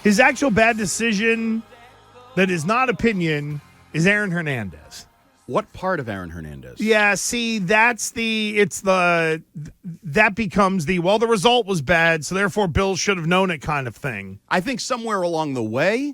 His actual bad decision that is not opinion is Aaron Hernandez. What part of Aaron Hernandez? Yeah, see, that becomes the result was bad, so therefore Bill should have known it kind of thing. I think somewhere along the way,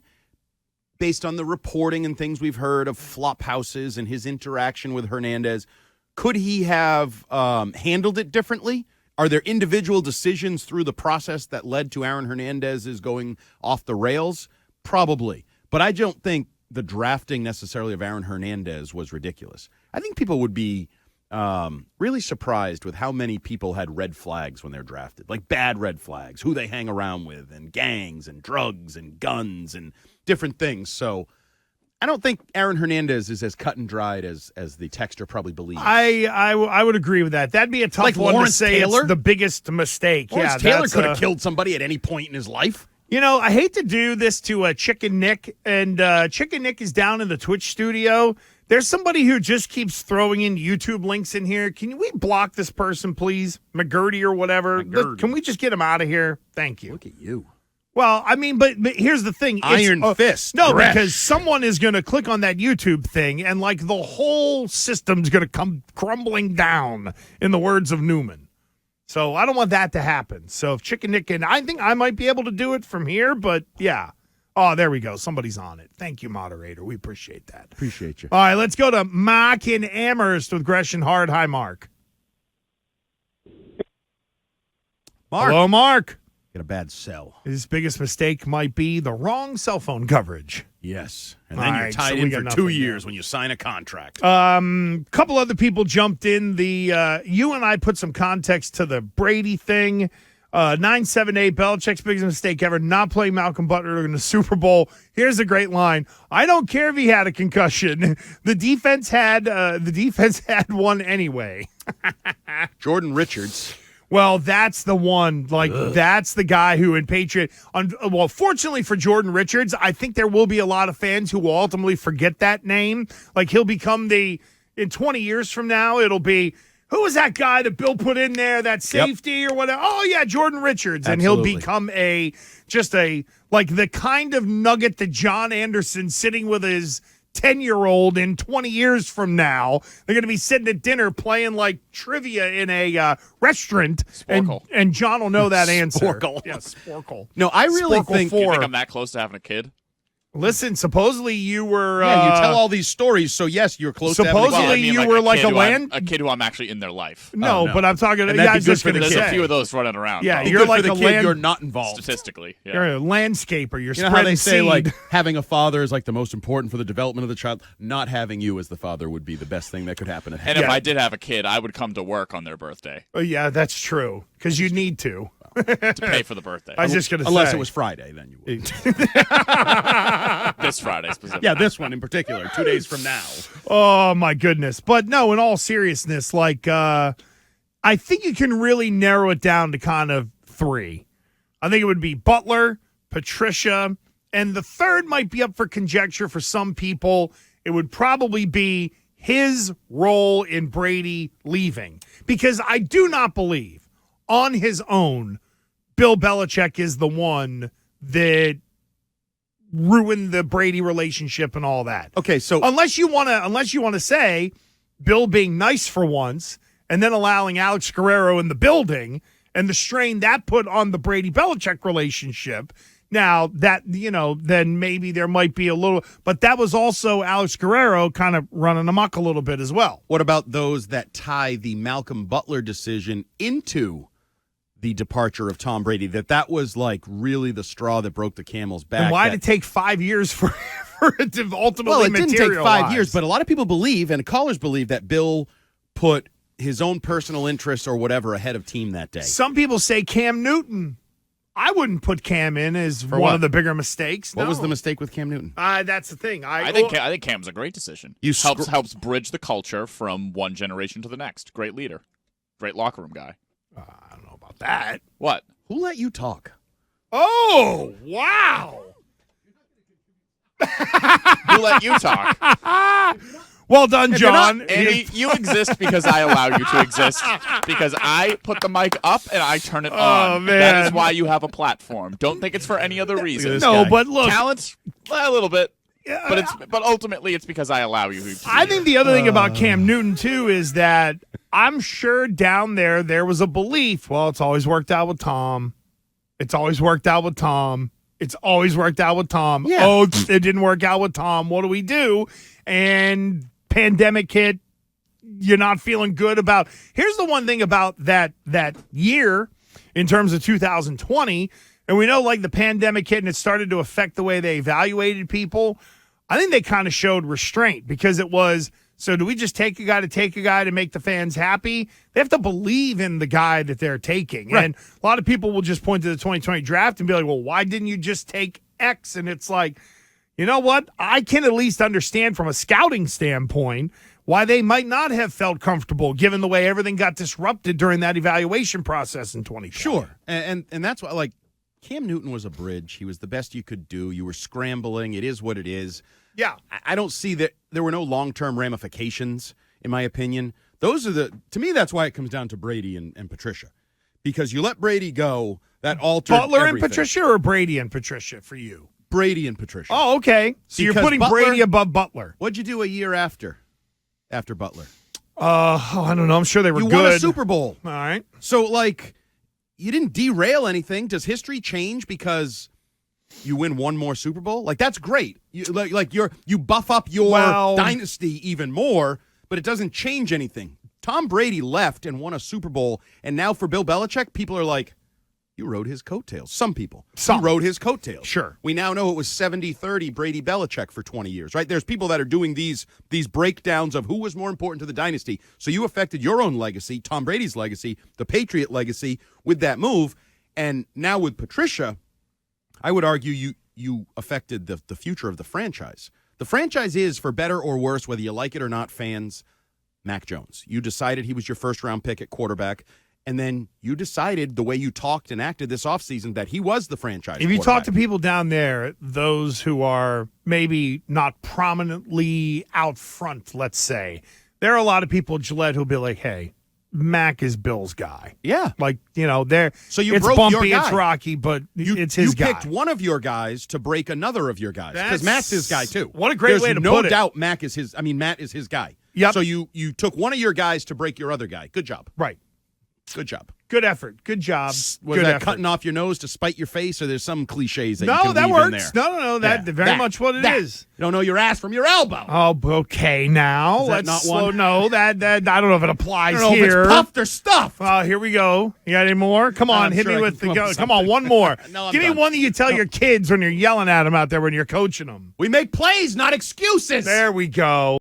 based on the reporting and things we've heard of flop houses and his interaction with Hernandez, could he have handled it differently? Are there individual decisions through the process that led to Aaron Hernandez's going off the rails? Probably. But I don't think the drafting necessarily of Aaron Hernandez was ridiculous. I think people would be really surprised with how many people had red flags when they're drafted, like bad red flags, who they hang around with, and gangs and drugs and guns and different things. So I don't think Aaron Hernandez is as cut and dried as the texter probably believes. I would agree with that. That'd be a tough like one Lawrence to say Taylor? It's the biggest mistake. Lawrence Taylor could have killed somebody at any point in his life. You know, I hate to do this to Chicken Nick, and Chicken Nick is down in the Twitch studio. There's somebody who just keeps throwing in YouTube links in here. Can we block this person, please? McGurdy or whatever. McGurdy. Can we just get him out of here? Thank you. Look at you. Well, I mean, but here's the thing. Iron fist. No, Gresh. because someone is going to click on that YouTube thing, and, like, the whole system's going to come crumbling down, in the words of Newman. So I don't want that to happen. So if Chicken Nick I think I might be able to do it from here, but yeah. Oh, there we go. Somebody's on it. Thank you, moderator. We appreciate that. Appreciate you. All right, let's go to Mark in Amherst with Gresh and Hart. Hi, Mark. Hello, Mark. Get a bad cell. His biggest mistake might be the wrong cell phone coverage. Yes. And then you're right, tied so in we for got 2 nothing years there. when you sign a contract. Couple other people jumped in. You and I put some context to the Brady thing. 978 Belichick's biggest mistake ever, not playing Malcolm Butler in the Super Bowl. Here's a great line. I don't care if he had a concussion. The defense had one anyway. Jordan Richards. Well, that's the one. Like, that's the guy who in Patriot. Well, fortunately for Jordan Richards, I think there will be a lot of fans who will ultimately forget that name. Like, he'll become in 20 years from now, it'll be, who was that guy that Bill put in there, that safety or whatever? Oh, yeah, Jordan Richards. And Absolutely. he'll become like the kind of nugget that John Anderson sitting with his 10-year-old in 20 years from now. They're going to be sitting at dinner playing like trivia in a restaurant, and John will know that answer. Sporkle. Yeah, Sporkle. No, I really Sporkle think... 4. You think I'm that close to having a kid? Listen, supposedly you were... Yeah, you tell all these stories, so yes, you're close to having a kid. Supposedly you were like a kid who I'm actually in their life. No, no. but I'm talking... And Yeah, that'd I be was good just for going the to There's say. a few of those running around. Yeah, You're you're good like for a the kid, you're not involved. Statistically, yeah. You're a landscaper. You're You know how they spreading say, seed. like, having a father is, like, the most important for the development of the child? Not having you as the father would be the best thing that could happen at And if I did have a kid, I would come to work on their birthday Oh, yeah, that's true. Because you need to. to pay for the birthday. I was just going to say. Unless it was Friday, then you would. This Friday specifically. Yeah, this one in particular, 2 days from now. Oh, my goodness. But no, in all seriousness, like, I think you can really narrow it down to kind of 3. I think it would be Butler, Patricia, and the third might be up for conjecture for some people. It would probably be his role in Brady leaving. Because I do not believe, on his own, Bill Belichick is the one that ruined the Brady relationship and all that. Okay, so Unless you want to say Bill being nice for once and then allowing Alex Guerrero in the building and the strain that put on the Brady-Belichick relationship. Now, that, then maybe there might be a little, but that was also Alex Guerrero kind of running amok a little bit as well. what about those that tie the Malcolm Butler decision into the departure of Tom Brady? That was like really the straw that broke the camel's back. And why did it take 5 years for it to ultimately Well, it didn't take 5 materialize? years, but a lot of people believe, and callers believe, that Bill put his own personal interests or whatever ahead of team that day. Some people say Cam Newton. I wouldn't put Cam in as one what? of the bigger mistakes. What was No. the mistake with Cam Newton? That's the thing. I think Cam's a great decision. You helps bridge the culture from one generation to the next. Great leader. Great locker room guy. I don't know about that. What? Who let you talk? Oh, wow. Who let you talk? Well done, John. Andy, you exist because I allow you to exist. Because I put the mic up and I turn it on. Man. That is why you have a platform. Don't think it's for any other reason. No, but look. Talents, a little bit. But ultimately, it's because I allow you. I think the other thing about Cam Newton, too, is that I'm sure down there was a belief, well, it's always worked out with Tom. It's always worked out with Tom. It's always worked out with Tom. Yeah. Oh, it didn't work out with Tom. What do we do? And pandemic hit. You're not feeling good about. Here's the one thing about that year in terms of 2020, and we know like the pandemic hit and it started to affect the way they evaluated people. I think they kind of showed restraint because it was, so do we just take a guy to make the fans happy? They have to believe in the guy that they're taking. Right. And a lot of people will just point to the 2020 draft and be like, well, why didn't you just take X? And it's like, you know what? I can at least understand from a scouting standpoint why they might not have felt comfortable given the way everything got disrupted during that evaluation process in 2020. Sure. And that's why, like, Cam Newton was a bridge. He was the best you could do. You were scrambling. It is what it is. Yeah. I don't see that there were no long-term ramifications, in my opinion. To me, that's why it comes down to Brady and Patricia. Because you let Brady go, that altered Butler everything. and Patricia or Brady and Patricia for you? Brady and Patricia. Oh, okay. So you're Because putting Butler- Brady above Butler. What'd you do a year after Butler? I don't know. I'm sure they were You good. won a Super Bowl. All right. So, like, you didn't derail anything. Does history change because you win one more Super Bowl? Like, that's great. You buff up your dynasty even more, but it doesn't change anything. Tom Brady left and won a Super Bowl, and now for Bill Belichick, people are like, you rode his coattails. Some people. Some. You rode his coattails. Sure. We now know it was 70-30 Brady Belichick for 20 years, right? There's people that are doing these breakdowns of who was more important to the dynasty. So you affected your own legacy, Tom Brady's legacy, the Patriot legacy with that move. And now with Patricia, I would argue you affected the future of the franchise. The franchise is, for better or worse, whether you like it or not, fans, Mac Jones. You decided he was your first-round pick at quarterback. And then you decided the way you talked and acted this offseason that he was the franchise. If you talk to people down there, those who are maybe not prominently out front, let's say, there are a lot of people at Gillette who'll be like, hey, Mac is Bill's guy. Yeah. Like, there. So you it's broke bumpy, your guy. it's rocky, but it's his guy. You picked one of your guys to break another of your guys. Because Matt's his guy, too. What a great way to put it. There's no doubt Matt is his guy. Yep. So you took one of your guys to break your other guy. Good job. Right. Good job. Good effort. Good job. Was Good that effort. cutting off your nose to spite your face, or there's some cliches that you No, can that weave works. in there? No. That's very much what it is. You don't know your ass from your elbow. Oh, okay. Now Is that let's not slow. one? No, that I don't know if it applies I don't know here. if it's puffed or stuffed. Here we go. You got any more? Come on, I'm hit sure me I with can the come up go. with Come on, something. one more. No, I'm Give me done. one that you tell your kids when you're yelling at them out there when you're coaching them. We make plays, not excuses. There we go.